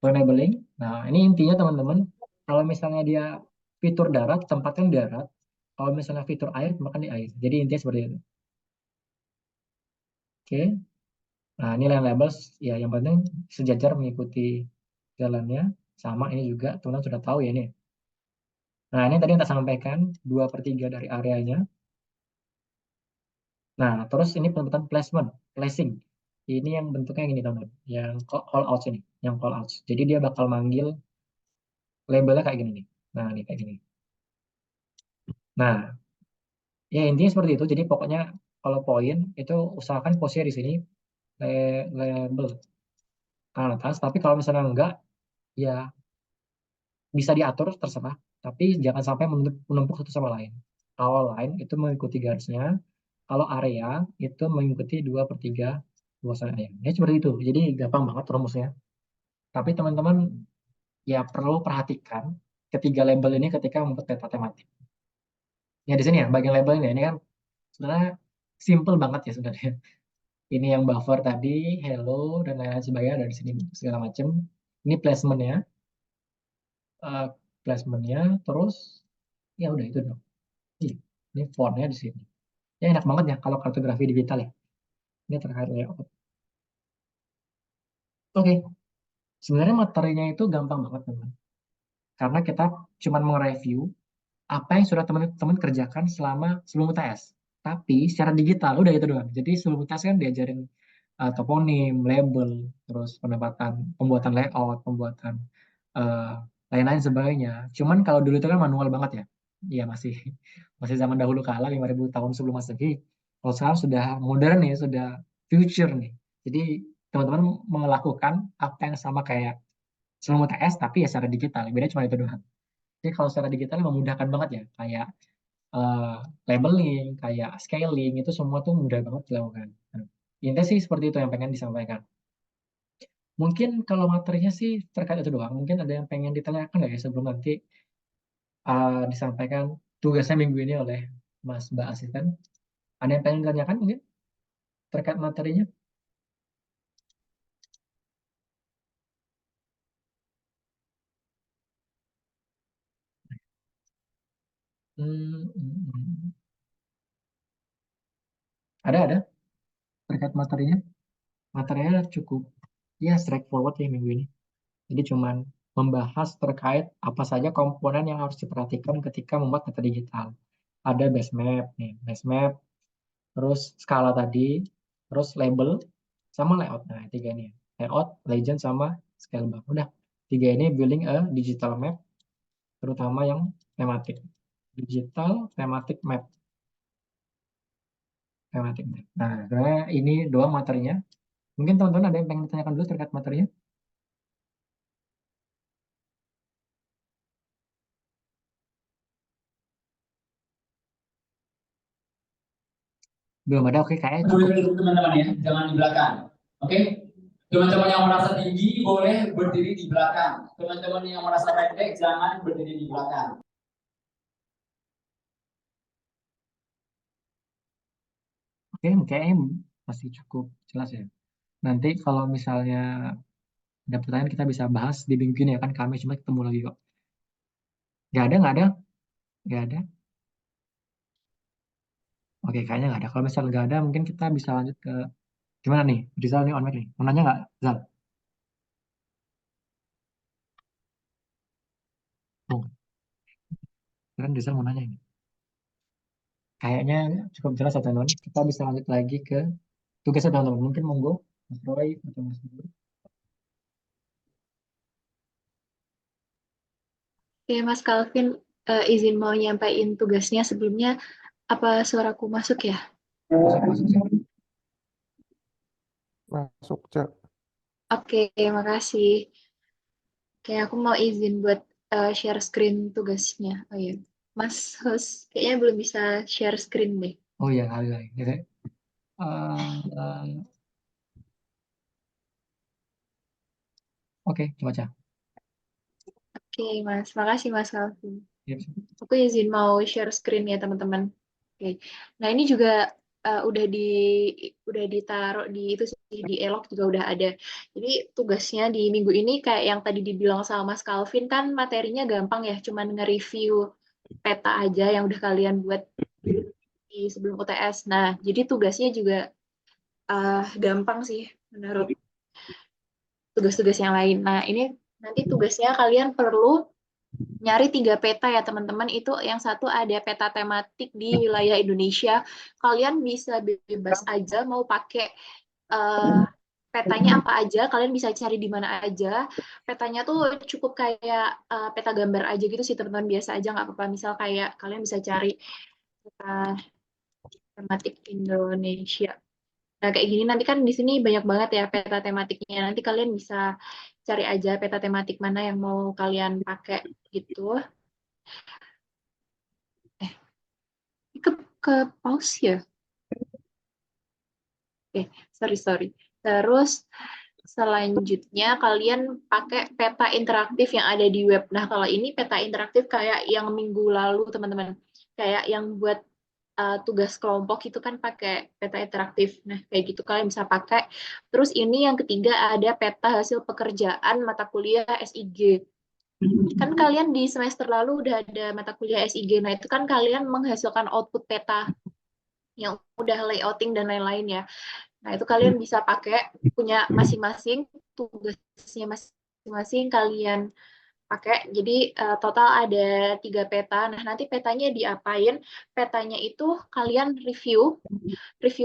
Labeling. Nah, ini intinya teman-teman, kalau misalnya dia fitur darat, tempatkan di darat. Kalau misalnya fitur air, tempatkan di air. Jadi intinya seperti itu. Oke. Nah, ini line labels. Ya, yang penting sejajar mengikuti jalannya. Sama ini juga, teman-teman sudah tahu ya ini. Nah, ini tadi yang saya sampaikan, 2/3 dari areanya. Nah, terus ini penempatan placement, placing. Ini yang bentuknya yang ini, teman-teman. Yang call out ini, yang call out. Jadi dia bakal manggil labelnya kayak gini nih. Nah, ini kayak gini. Nah, ya intinya seperti itu. Jadi pokoknya kalau poin itu usahakan posisinya di sini label kanan atas. Tapi kalau misalnya enggak, ya bisa diatur terserah. Tapi jangan sampai menumpuk satu sama lain. Kalau lain itu mengikuti garisnya. Kalau area itu mengikuti 2/3 luasan area. Ya seperti itu. Jadi gampang banget rumusnya. Tapi teman-teman ya perlu perhatikan ketiga label ini ketika membuat peta tematik. Ya di sini ya bagian labelnya ini kan sebenarnya simple banget ya sebenarnya. Ini yang buffer tadi, hello, dan lain-lain sebagainya dari sini segala macam. Ini placementnya, eh, placementnya, terus ya udah itu dong. Iya, ini fontnya di sini. Ya enak banget ya kalau kartografi digital ya. Ini terkait layout. Oke, sebenarnya materinya itu gampang banget teman. Karena kita cuma mereview apa yang sudah teman-teman kerjakan selama sebelum UTS. Tapi secara digital udah itu doang. Jadi sebelum UTS kan diajarin toponim, label, terus penempatan, pembuatan layout, pembuatan eh, lain-lain sebagainya. Cuman kalau dulu itu kan manual banget ya. Iya masih masih zaman dahulu kala 5.000 tahun sebelum Masehi. Kalau sekarang sudah modern nih, sudah future nih. Jadi teman-teman melakukan apa yang sama kayak sebelum UTS tapi ya secara digital. Beda cuma itu doang. Jadi kalau secara digital memudahkan banget ya, kayak eh, labeling, kayak scaling itu semua tuh mudah banget dilakukan. Nah, intinya sih seperti itu yang pengen disampaikan. Mungkin kalau materinya sih terkait itu doang. Mungkin ada yang pengen ditanyakan nggak ya sebelum nanti disampaikan tugasnya minggu ini oleh Mas Mbak Asisten. Ada yang pengen ditanyakan mungkin terkait materinya? Hmm. Ada terkait materinya. Materinya cukup ya straightforward ya minggu ini. Jadi cuman membahas terkait apa saja komponen yang harus diperhatikan ketika membuat data digital. Ada base map nih, base map, terus skala tadi, terus label, sama layout. Nah, tiga ini. Layout, legend, sama scale bar. Udah, tiga ini building a digital map, terutama yang tematik. digital thematic map. Thematic map. Nah, sebenarnya ini doang materinya. Mungkin teman-teman ada yang pengen ditanyakan dulu terkait materinya? Belum ada, oke, kayaknya cukup. Boleh duduk teman-teman ya, jangan di belakang. Oke? Teman-teman yang merasa tinggi boleh berdiri di belakang. Teman-teman yang merasa pendek jangan berdiri di belakang. Oke, kayaknya masih cukup jelas ya. Nanti kalau misalnya ada pertanyaan kita bisa bahas di minggu ini ya kan, kami cuma ketemu lagi kok. Nggak ada. Oke, kayaknya nggak ada. Kalau misalnya nggak ada, mungkin kita bisa lanjut ke gimana nih? Rizal nih on mic nih. Mau nanya nggak, Zal? Oh, keren Rizal mau nanya ini. Kayaknya cukup jelas ya teman-teman. Kita bisa lanjut lagi ke tugasnya teman-teman. Mungkin monggo, Mas Roy atau Mas Nur. Oke, Mas Calvin, izin mau nyampaikan tugasnya sebelumnya. Apa suaraku masuk ya? Masuk, Zal. Masuk, Cak. Oke, makasih. Oke, aku mau izin buat share screen tugasnya. Oh iya, Mas host kayaknya belum bisa share screen deh. Oh iya, kali. Gitu. Oke, coba aja. Oke, Mas. Makasih, Mas Calvin. Yep. Aku izin mau share screen ya, teman-teman. Oke. Nah, ini juga udah ditaruh di itu sih, di Elok juga udah ada. Jadi tugasnya di minggu ini kayak yang tadi dibilang sama Mas Calvin kan materinya gampang ya, cuman nge-review peta aja yang udah kalian buat di sebelum UTS. Nah, jadi tugasnya juga gampang sih menurut tugas-tugas yang lain. Nah, ini nanti tugasnya kalian perlu nyari 3 peta ya teman-teman. Itu yang satu ada peta tematik di wilayah Indonesia. Kalian bisa bebas aja mau pakai petanya apa aja, kalian bisa cari di mana aja. Petanya tuh cukup kayak peta gambar aja gitu sih teman-teman, biasa aja nggak apa-apa. Misal kayak kalian bisa cari peta tematik Indonesia. Nah, kayak gini nanti kan di sini banyak banget ya peta tematiknya. Nanti kalian bisa cari aja peta tematik mana yang mau kalian pakai gitu. Ke, ke pause ya? Oke, sorry. Terus selanjutnya kalian pakai peta interaktif yang ada di web. Nah, kalau ini peta interaktif kayak yang minggu lalu, teman-teman. Kayak yang buat tugas kelompok itu kan pakai peta interaktif. Nah, kayak gitu kalian bisa pakai. Terus ini yang ketiga ada peta hasil pekerjaan mata kuliah SIG. Kan kalian di semester lalu udah ada mata kuliah SIG. Nah, itu kan kalian menghasilkan output peta yang udah layouting dan lain-lain ya. Nah, itu kalian bisa pakai punya masing-masing, tugasnya masing-masing kalian pakai. Jadi total ada 3 peta. Nah, nanti petanya diapain? Petanya itu kalian review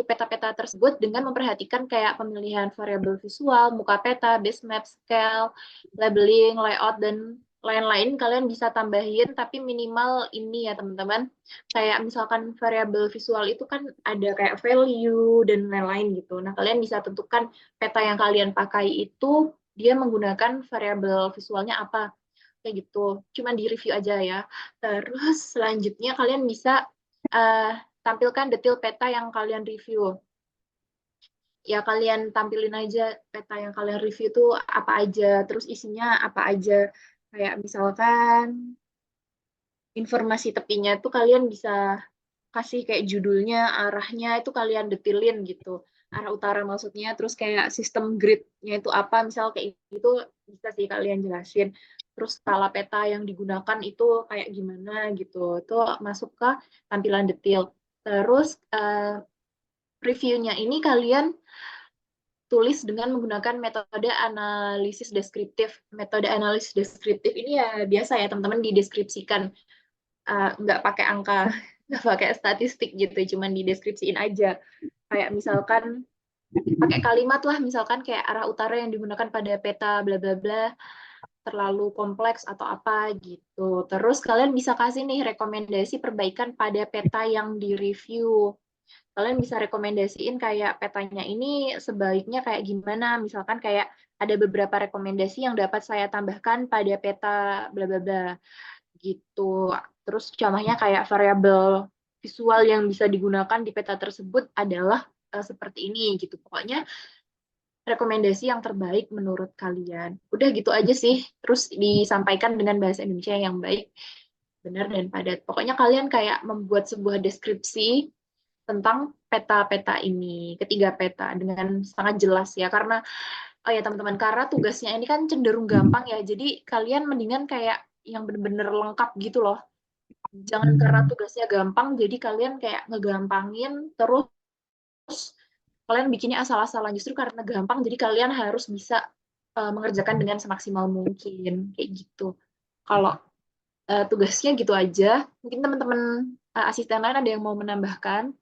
peta-peta tersebut dengan memperhatikan kayak pemilihan variabel visual, muka peta, base map, scale, labeling, layout, dan lain-lain kalian bisa tambahin, tapi minimal ini ya teman-teman. Kayak misalkan variabel visual itu kan ada kayak value dan lain-lain gitu. Nah, kalian bisa tentukan peta yang kalian pakai itu dia menggunakan variabel visualnya apa. Kayak gitu. Cuman di review aja ya. Terus selanjutnya kalian bisa tampilkan detail peta yang kalian review. Ya kalian tampilin aja peta yang kalian review itu apa aja, terus isinya apa aja. Kayak misalkan informasi tepinya itu kalian bisa kasih kayak judulnya, arahnya itu kalian detilin gitu. Arah utara maksudnya, terus kayak sistem grid-nya itu apa, misal kayak gitu bisa sih kalian jelasin. Terus skala peta yang digunakan itu kayak gimana gitu. Itu masuk ke tampilan detail. Terus reviewnya ini kalian tulis dengan menggunakan metode analisis deskriptif. Metode analisis deskriptif ini ya biasa ya teman-teman dideskripsikan, nggak pakai angka, nggak pakai statistik gitu, cuman dideskripsiin aja. Kayak misalkan pakai kalimat lah, misalkan kayak arah utara yang digunakan pada peta bla bla bla. terlalu kompleks atau apa gitu. Terus kalian bisa kasih nih rekomendasi perbaikan pada peta yang di-review. Kalian bisa rekomendasiin kayak petanya ini sebaiknya kayak gimana. Misalkan kayak ada beberapa rekomendasi yang dapat saya tambahkan pada peta bla bla bla gitu. Terus contohnya kayak variabel visual yang bisa digunakan di peta tersebut adalah seperti ini gitu. Pokoknya rekomendasi yang terbaik menurut kalian. Udah gitu aja sih. Terus disampaikan dengan bahasa Indonesia yang baik, benar dan padat. Pokoknya kalian kayak membuat sebuah deskripsi tentang peta-peta ini, ketiga peta dengan sangat jelas ya. Karena oh ya teman-teman, karena tugasnya ini kan cenderung gampang ya. Jadi kalian mendingan kayak yang bener-bener lengkap gitu loh. Jangan karena tugasnya gampang, jadi kalian kayak ngegampangin terus kalian bikinnya asal-asalan. Justru karena gampang, jadi kalian harus bisa mengerjakan dengan semaksimal mungkin kayak gitu. Kalau tugasnya gitu aja. Mungkin teman-teman asisten lain ada yang mau menambahkan?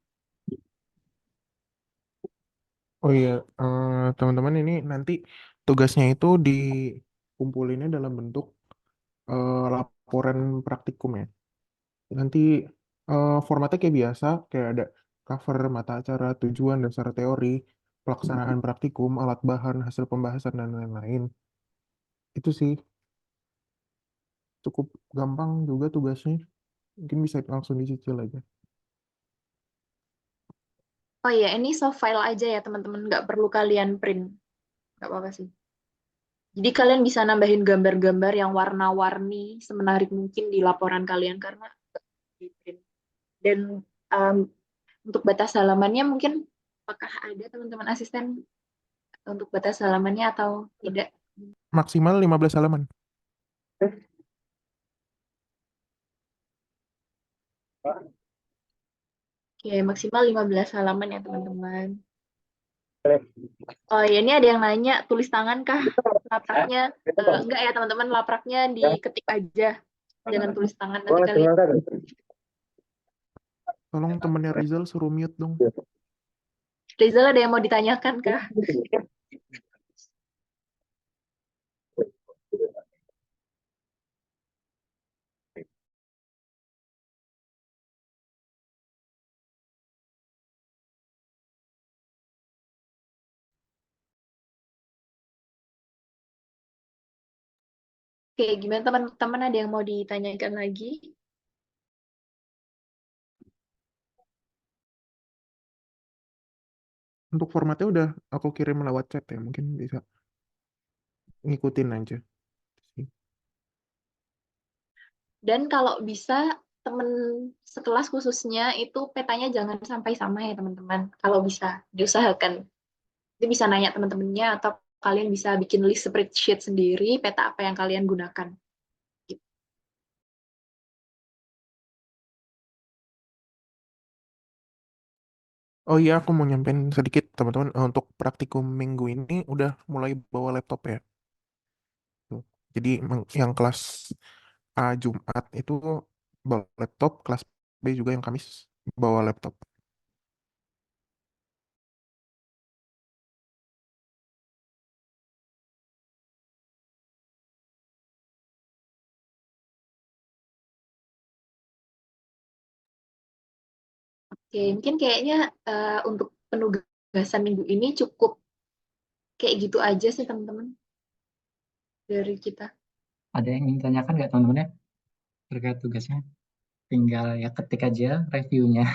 Oh iya, teman-teman ini nanti tugasnya itu dikumpulinnya dalam bentuk laporan praktikum ya. Nanti formatnya kayak biasa, kayak ada cover, mata acara, tujuan, dasar teori, pelaksanaan praktikum, alat bahan, hasil pembahasan, dan lain-lain. Itu sih cukup gampang juga tugasnya. Mungkin bisa langsung dicicil aja. Oh iya, ini soft file aja ya teman-teman, nggak perlu kalian print. Nggak apa-apa sih. Jadi kalian bisa nambahin gambar-gambar yang warna-warni semenarik mungkin di laporan kalian karena di print. Dan um, untuk batas halamannya mungkin apakah ada teman-teman asisten untuk batas halamannya atau tidak? Maksimal 15 halaman. Oke, maksimal 15 halaman ya teman-teman. Oh ya, ini ada yang nanya, tulis tangan kah? Lapraknya, enggak ya teman-teman, lapraknya diketik aja. Jangan tulis tangan, nanti kalian. Tolong temennya Rizal suruh mute dong. Rizal ada yang mau ditanyakan kah? Oke, gimana teman-teman ada yang mau ditanyakan lagi? Untuk formatnya udah aku kirim lewat chat ya, mungkin bisa ngikutin aja. Dan kalau bisa teman sekelas khususnya itu petanya jangan sampai sama ya teman-teman. Kalau bisa diusahakan. Jadi bisa nanya teman-temannya atau kalian bisa bikin list spreadsheet sendiri peta apa yang kalian gunakan. Oh iya, aku mau nyampein sedikit teman-teman, untuk praktikum minggu ini udah mulai bawa laptop ya. Tuh. Jadi yang kelas A Jumat itu bawa laptop, kelas B juga yang Kamis bawa laptop. Oke, mungkin kayaknya untuk penugasan minggu ini cukup kayak gitu aja sih teman-teman dari kita. Ada yang ingin ditanyakan nggak teman-teman ya terkait tugasnya? Tinggal ya ketik aja reviewnya.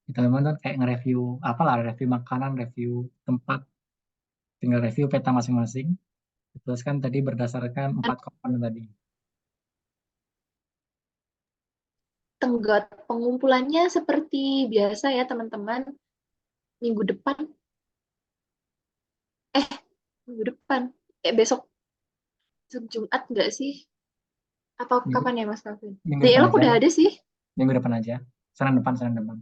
Teman-teman kan kayak nge-review apalah, review makanan, review tempat, tinggal review peta masing-masing. Terus kan tadi berdasarkan 4 komponen tadi. Tenggat pengumpulannya seperti biasa ya teman-teman. Minggu depan, eh minggu depan, besok Jumat nggak sih? Apa Minggu, kapan ya Mas Calvin? minggu Di depan Elok aja, udah ada sih. minggu depan aja. Senin depan, Senin depan.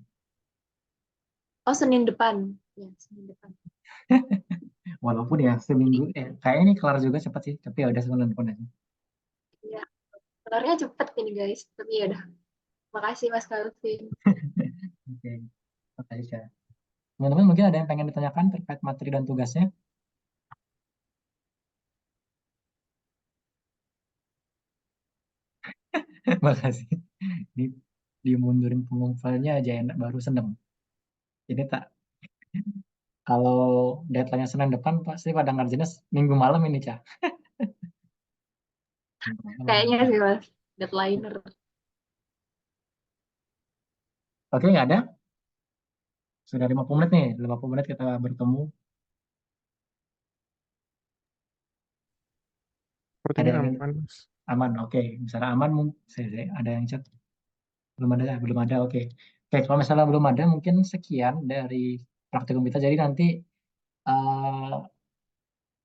Oh Senin depan. Ya Senin depan. Walaupun ya seminggu, kayaknya ini kelar juga cepat sih, tapi ya udah Senin depan aja. Ya, kelarnya cepet ini guys. Tapi ya udah. Makasih Mas Calvin. Oke, oke aja. Teman-teman mungkin ada yang pengen ditanyakan terkait materi dan tugasnya? Makasih. Ini dimundurin pengumpulannya aja enak baru seneng. Ini tak kalau deadline-nya Senin depan pasti pada ngerjainnya Minggu malam ini, Cah. Minggu malam. Kayaknya sih Mas, deadliner. Oke, nggak ada? Sudah 50 menit nih. 50 menit kita bertemu. Ada Sepertinya yang aman, Mas. aman, oke. Misalnya aman, ada yang chat. Belum ada, belum ada, oke. Oke, kalau misalnya belum ada, mungkin sekian dari praktikum kita. Jadi nanti eh,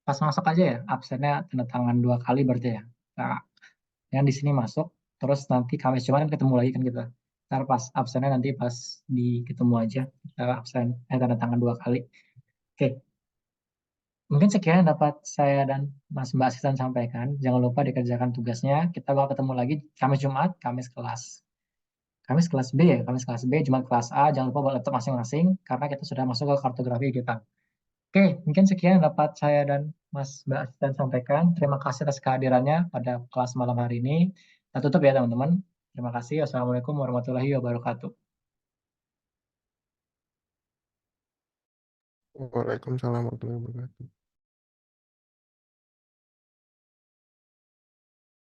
pas masuk aja ya, absennya tanda tangan 2 kali berarti ya. Nah, yang di sini masuk, terus nanti Kamis Jumat kan ketemu lagi kan kita. Ntar pas absennya nanti pas di ketemu aja, kita absen, tanda tangan 2 kali. Oke, mungkin sekian yang dapat saya dan Mas Mbak Asisten sampaikan. Jangan lupa dikerjakan tugasnya. Kita bakal ketemu lagi Kamis Jumat, Kamis kelas B ya, Kamis kelas B, Jumat kelas A. Jangan lupa bawa laptop masing-masing karena kita sudah masuk ke kartografi kita. Oke, mungkin sekian yang dapat saya dan Mas Mbak Asisten sampaikan. Terima kasih atas kehadirannya pada kelas malam hari ini. Kita tutup ya teman-teman. Terima kasih. Wassalamualaikum warahmatullahi wabarakatuh. Waalaikumsalam warahmatullahi wabarakatuh.